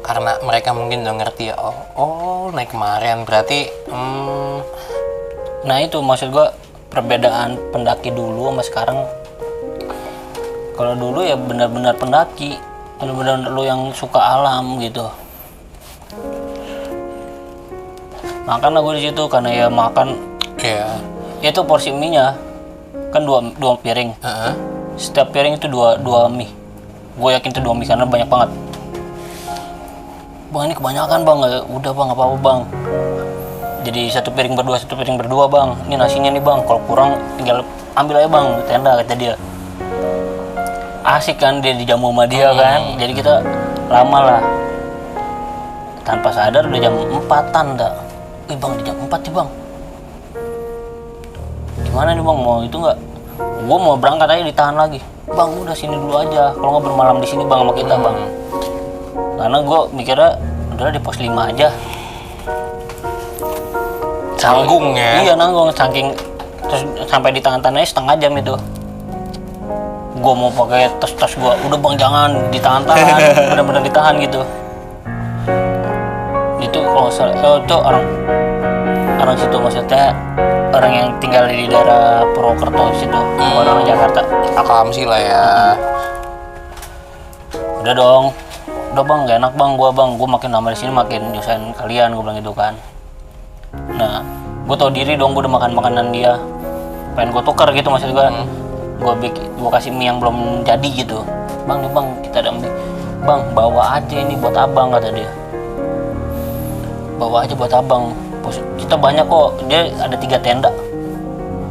Karena mereka mungkin udah ngerti ya, oh naik kemarin berarti. Nah itu maksud gue, perbedaan pendaki dulu sama sekarang. Kalau dulu ya benar-benar pendaki, benar-benar lu yang suka alam gitu. Makan lah gue di situ, karena ya makan. Iya. Itu porsi mie-nya kan dua piring. Setiap piring itu dua mie. Gue yakin itu 2 mie karena banyak banget. Bang ini kebanyakan bang, udah bang apa-apa bang. Jadi 1 piring berdua bang. Ini nasinya nih bang, kalau kurang tinggal ambil aja bang, tenda kata dia. Asik kan dia dijamu sama dia kan. Jadi kita lama lah. Tanpa sadar udah jam 4-an dah. Bang di jam 4 nih bang. Gimana nih bang, mau itu nggak? Gue mau berangkat aja ditahan lagi. Bang udah sini dulu aja, kalau nggak bermalam di sini bang sama kita bang. Karena gue mikirnya udah di pos 5 aja. Canggung ya? Iya nanggung, saking terus sampai di tangan-tangannya setengah jam itu. Gue mau pakai tas gue, udah bang jangan ditahan-tahan, benar-benar ditahan gitu. Itu kalau itu orang situ, maksudnya orang yang tinggal di daerah Purwokerto situ, orang Jakarta. Akam sih lah ya. Udah dong, udah bang gak enak bang, gue makin lama di sini makin nyusahin kalian, gue bilang gitu kan. Nah gue tau diri dong, gue udah makan makanan dia, pengen gue tukar gitu maksud gue. Gue kasih mie yang belum jadi gitu. Bang nih bang, kita ada mie. Bang bawa aja ini buat abang, kata dia. Bawa aja buat abang. Kita banyak kok, dia ada 3 tenda.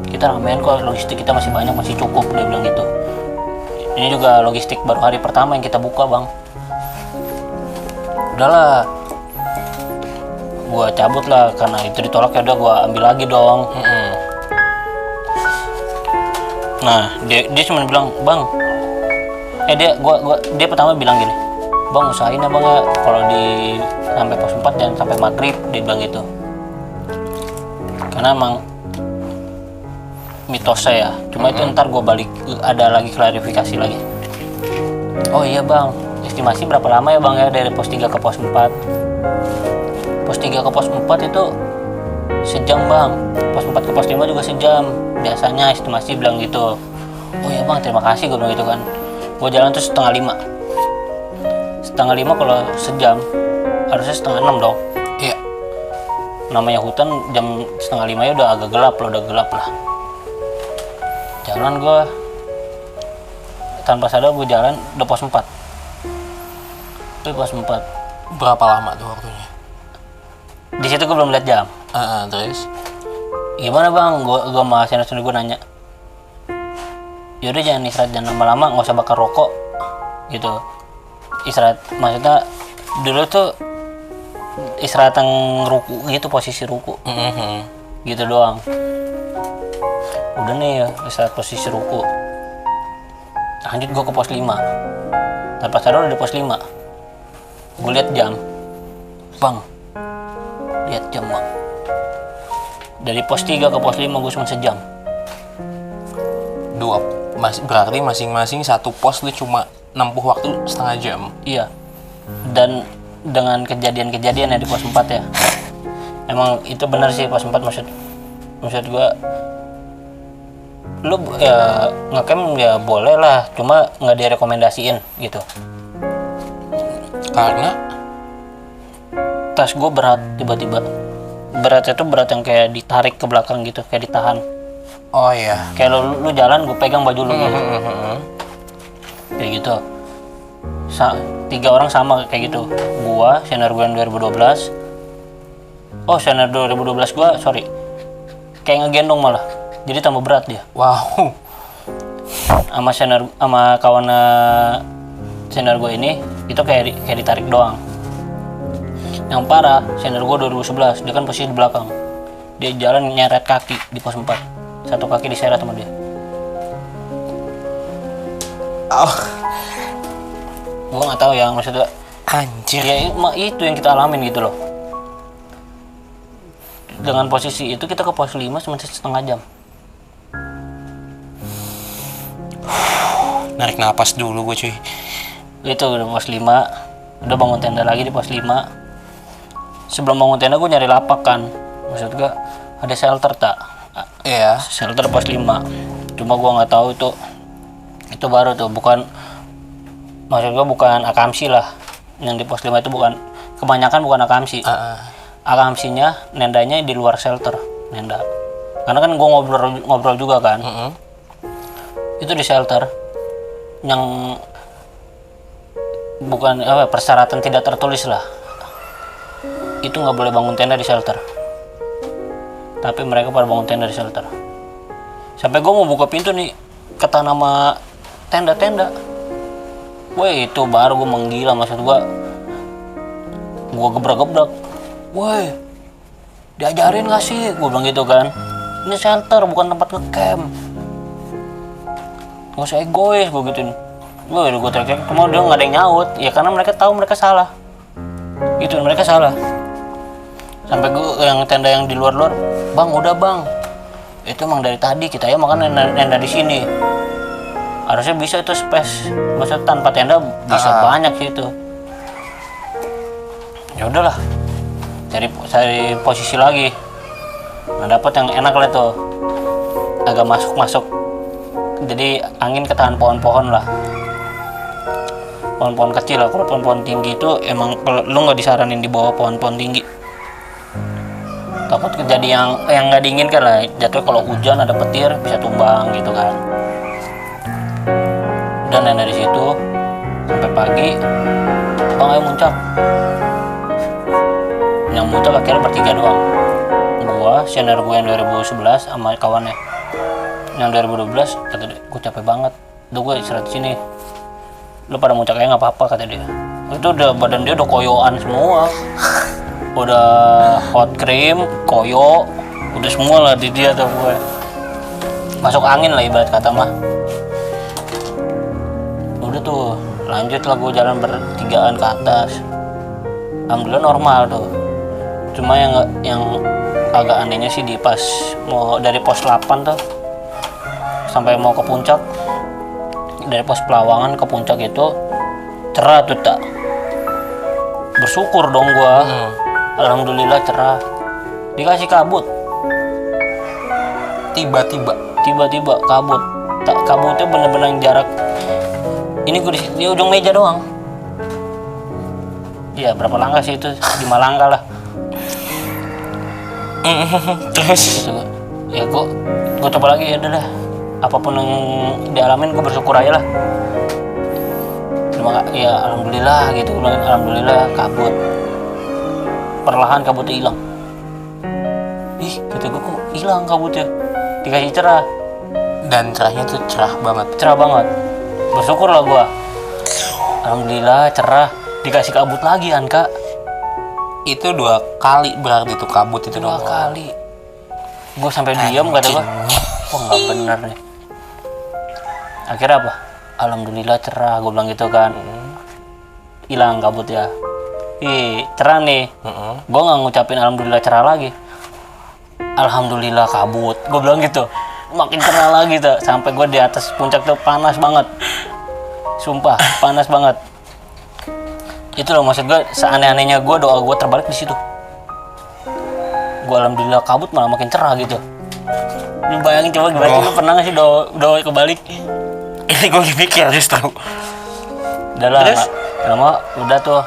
Kita ramein kok, logistik kita masih banyak, masih cukup, dia bilang gitu. Ini juga logistik baru hari pertama yang kita buka bang. Udahlah, gua cabut lah karena itu ditolak, ya udah gua ambil lagi dong. Nah dia cuma bilang bang, dia pertama bilang gini, bang usahain ya bang ya kalau di sampai pos 4 dan sampai maghrib, dia bilang gitu. Karena emang mitos saya, cuma itu ntar gue balik, ada lagi klarifikasi lagi. Oh iya bang, estimasi berapa lama ya bang ya dari pos 3 ke pos 4? Pos 3 ke pos 4 itu sejam bang, pos 4 ke pos 5 juga sejam biasanya, estimasi bilang gitu. Oh iya bang, terima kasih, gue bilang gitu kan. Gue jalan tuh setengah 5 kalau sejam, harusnya setengah 6 dong. Iya. Namanya hutan, jam setengah 5 ya udah agak gelap lah. Jalan gue, tanpa sadar gue jalan udah pos 4. Itu pos 4. Berapa lama tuh waktunya? Di situ gue belum lihat jam. Terus? Gimana bang? Gue sama senior gue nanya. Yaudah jangan istirahat, jangan lama-lama, nggak usah bakar rokok, gitu. Istirahat, maksudnya dulu tuh istirahat yang ruku gitu, posisi ruku, gitu doang. Udah nih ya, istirahat posisi ruku. Lanjut gue ke pos 5. Tanpa sadar udah di pos 5. Gue lihat jam. Bang, lihat jam bang. Dari pos 3 ke pos 5 gue cuma sejam. Berarti masing-masing satu pos lu cuma nempuh waktu setengah jam. Iya. Dan dengan kejadian-kejadian ya di pos 4 ya. Emang itu benar sih pos 4, maksud gue, lu ya ngecamp ya boleh lah, cuma nggak direkomendasiin gitu. Karena Tas gue berat, tiba-tiba beratnya tuh berat yang kayak ditarik ke belakang gitu, kayak ditahan. oh iya. Kayak lu jalan, gue pegang baju lu gitu. Kayak gitu. 3 orang sama kayak gitu. Gua, senior gue yang 2012. Oh, senior 2012 gua, sorry. Kayak ngegendong malah. Jadi tambah berat dia. Wow. Sama kawan senior gue ini itu kayak ditarik doang. Yang parah, senior gue 2011, dia kan posisi di belakang. Dia jalan nyeret kaki di pos 4. Satu kaki diseret sama dia. Gue nggak tahu ya, maksudnya Anjir. ya itu yang kita alamin gitu loh. Dengan posisi itu kita ke pos 5 cuma setengah jam. Narik napas dulu gue cuy. Itu udah pos 5, udah bangun tenda lagi di pos 5. Sebelum bangun tenda gue nyari lapak kan, maksud gue ada shelter tak? Iya. Shelter pos 5. Cuma gue nggak tahu itu baru tuh, maksud gue bukan akamsi lah. Yang di pos 5 itu kebanyakan bukan akamsi. Akamsinya nendanya di luar shelter, nenda. Karena kan gue ngobrol juga kan. Itu di shelter yang bukan persyaratan tidak tertulis lah. Itu nggak boleh bangun tenda di shelter. Tapi mereka pada bangun tenda di shelter. Sampai gue mau buka pintu nih, ketahan sama tenda-tenda. Woi, itu baru gue menggila, maksud gue gebrak-gebrak. Woi, diajarin gak sih? Gue bilang gitu kan. Ini shelter, bukan tempat ngecamp. Gak usah egois, gue gituin. Gue teriak-teriak, cuma dia gak ada yang nyaut. Ya karena mereka tahu mereka salah. Gitu, mereka salah. Sampai gue yang tenda yang di luar-luar, bang udah bang. Itu emang dari tadi kita ya makan nenda di sini. Harusnya bisa itu space. Maksudnya tanpa tenda bisa banyak sih itu. Ya udahlah. Cari posisi lagi. Nah, dapat yang enak lah tuh. Agak masuk. Jadi angin ketahan pohon-pohon lah. Pohon-pohon kecil lah. Kalau pohon-pohon tinggi itu emang lu nggak disaranin di bawah pohon-pohon tinggi. Takut kejadian yang nggak diinginkan lah. Jatuhnya kalau hujan ada petir bisa tumbang gitu kan. jalan dari situ sampai pagi. Bang ayo muncak. Yang muncak akhirnya bertiga doang. Gua, senior gue yang 2011 sama kawannya. Yang 2012 kata dia, gue capek banget. Udah gue istirahat di sini. Lu pada muncak aja nggak apa-apa kata dia. Itu udah badan dia udah koyoan semua. Udah hot cream, koyo, udah semua lah di dia tuh gue. Masuk angin lah ibarat kata mah. Udah tuh, lanjut lah gue jalan bertigaan ke atas. Alhamdulillah normal tuh. Cuma yang agak anehnya sih di pas mau dari pos 8 tuh sampai mau ke puncak, dari pos Pelawangan ke puncak itu cerah tuh tak. Bersyukur dong gua. Alhamdulillah cerah. Dikasih kabut. Tiba-tiba kabut. Tak, kabutnya bener-bener jarak. Ini gue di ujung meja doang. Iya, berapa langkah sih itu? 5 langkah lah. Terus Gitu. Ya gue coba lagi, ya udah lah. Apapun yang dialamin gue bersyukur aja lah. Ya alhamdulillah gitu. Alhamdulillah kabut. Perlahan kabutnya hilang. Ih, gitu gue kok hilang kabutnya. Dikasih cerah. dan cerahnya tuh cerah banget. Cerah banget. Bersyukur lah gua. Alhamdulillah cerah. Dikasih kabut lagi Anka. Itu 2 kali berarti tuh kabut itu 2 dong. kali. Gua sampai diam kata gua. Wah nggak bener nih. Akhirnya apa? Alhamdulillah cerah. Gua bilang gitu kan. Hilang kabut ya. Ih cerah nih. Gua nggak ngucapin alhamdulillah cerah lagi. Alhamdulillah kabut. Gua bilang gitu. Makin cerah lagi tuh. Sampai gua di atas puncak tuh panas banget. Sumpah panas banget. Itu loh maksud gue, seaneh-anehnya gue, doa gue terbalik di situ. Gue alhamdulillah kabut malah makin cerah gitu. Lu bayangin coba gimana, lu pernah gak sih doa kebalik? Ini gue mikir justru. Udah lah, Terus? lama udah tuh.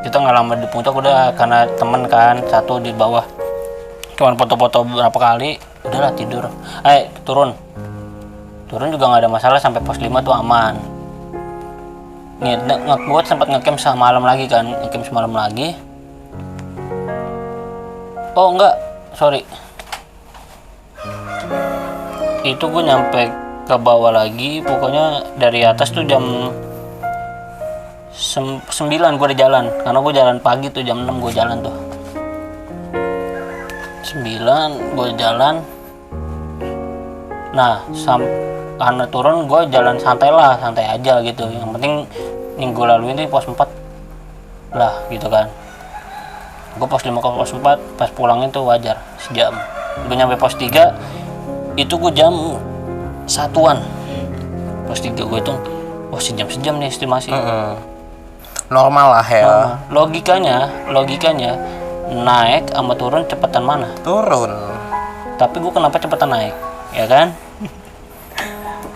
Kita nggak lama di puncak udah, karena temen kan satu di bawah. Cuman foto-foto berapa kali, udahlah tidur. Turun juga nggak ada masalah, sampai pos 5 tuh aman. Nih, gue sempat ngecamp semalam lagi kan, Oh enggak, sorry. Itu gue nyampe ke bawah lagi, pokoknya dari atas tuh jam 9 gue udah jalan, karena gue jalan pagi tuh, jam 6 gue jalan tuh. 9 gue jalan. Nah, karena turun gue jalan santai aja gitu. Yang penting yang gue laluin tuh pos 4 lah gitu kan. Gue pos 5 ke pos 4, pas pulangin tuh wajar sejam. Gue nyampe pos 3 itu gue jam 1-an. Pos 3 gue hitung, wah sejam nih estimasi. Normal lah ya. Logikanya naik sama turun cepetan mana? Turun. Tapi gue kenapa cepetan naik, ya kan?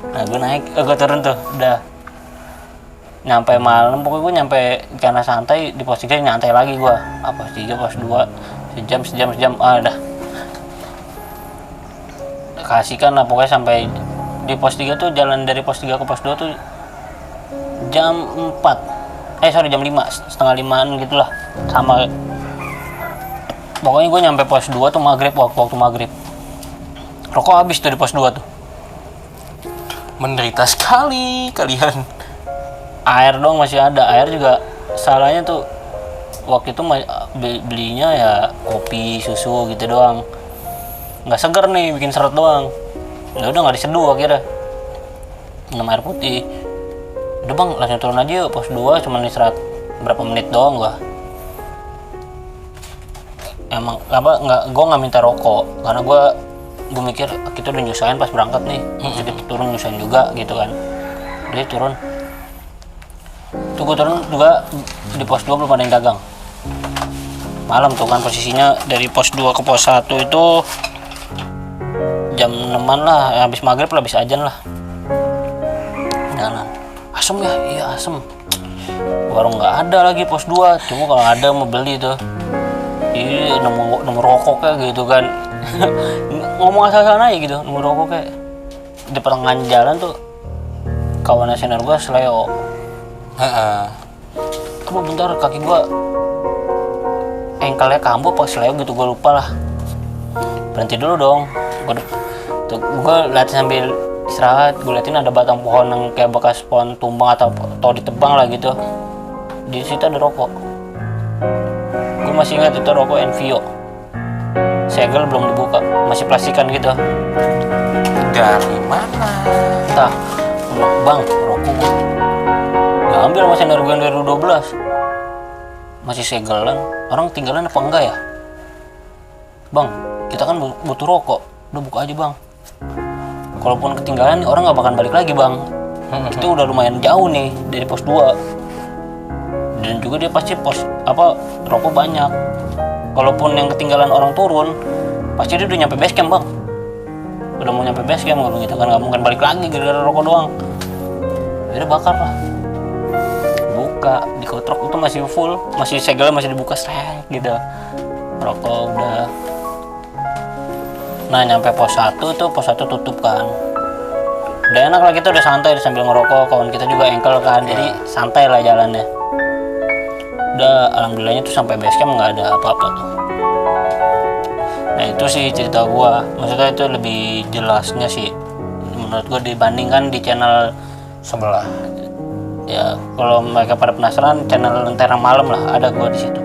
Nah gue naik, gue turun tuh, udah nyampe malam, pokoknya gue nyampe karena santai di pos 3 nyantai lagi gue. Pos 3, pos 2, sejam, udah kasihkan lah pokoknya sampai di pos 3 tuh, jalan dari pos 3 ke pos 2 tuh jam 4, jam 5, setengah 5an gitulah, sama. Pokoknya gue nyampe pos 2 tuh maghrib, waktu maghrib. Rokok habis tuh di pos 2 tuh. Menderita sekali kalian. Air dong masih ada. Air juga salahnya tuh waktu itu belinya ya kopi, susu gitu doang. Nggak seger nih, bikin seret doang. Ya udah nggak diseduh akhirnya. Minum air putih. Udah bang, langsung turun aja yuk pos 2, cuma istirahat berapa menit doang gua. Emang gue nggak minta rokok karena gue mikir kita udah nyusahin pas berangkat nih, terus kita turun nyusahin juga gitu kan. Dia turun tuh, gue turun juga di pos 2 belum ada yang dagang malam tuh kan. Posisinya dari pos 2 ke pos 1 itu jam 6an lah, habis maghrib lah, habis ajan lah. Jalan asem ya, iya asem. Warung nggak ada lagi pos 2, cuma kalau ada mau beli tuh. Iya, nemu rokok kayak gitu kan. Ngomong asal-asalan aja gitu, nemu rokok kayak di pertengahan jalan tuh kawannya senior gue seleo. Heeh. Aduh bentar, kaki gue engkelnya kambuh pas seleo gitu, gue lupa lah. Berhenti dulu dong. Gue liatin sambil istirahat, gue liatin ada batang pohon yang kayak bekas pohon tumbang atau ditebang lah gitu. Di situ ada rokok. Gue masih ingat itu rokok Envio. Segel belum dibuka, masih plastikan gitu. Dari mana? Entah, bang, rokok gua. Ya ambil sama senior gue yang dari 2012. Masih segelan, orang tinggalan apa enggak ya? Bang, kita kan butuh rokok, udah buka aja bang. Kalaupun ketinggalan, orang nggak bakal balik lagi bang. Kita udah lumayan jauh nih dari pos 2. Dan juga dia pasti rokok banyak. Kalaupun yang ketinggalan orang turun, pasti dia udah nyampe base camp bang. Udah mau nyampe base camp gitu kan, nggak mungkin balik lagi gara-gara rokok doang. Udah bakar lah. Buka, di kotrok itu masih full, masih segelnya masih dibuka srek gitu. Rokok udah. Nah nyampe pos 1 tuh, pos 1 tutup kan. Udah enak lah, kita udah santai sambil ngerokok, kawan kita juga engkel kan, jadi santai lah jalannya. Udah alhamdulillahnya tuh sampai base camp nggak ada apa-apa tuh. Nah itu sih cerita gua, maksudnya itu lebih jelasnya sih menurut gua dibandingkan di channel Sebelah. ya. Kalau mereka pada penasaran, channel Lentera Malam lah, ada gua di situ.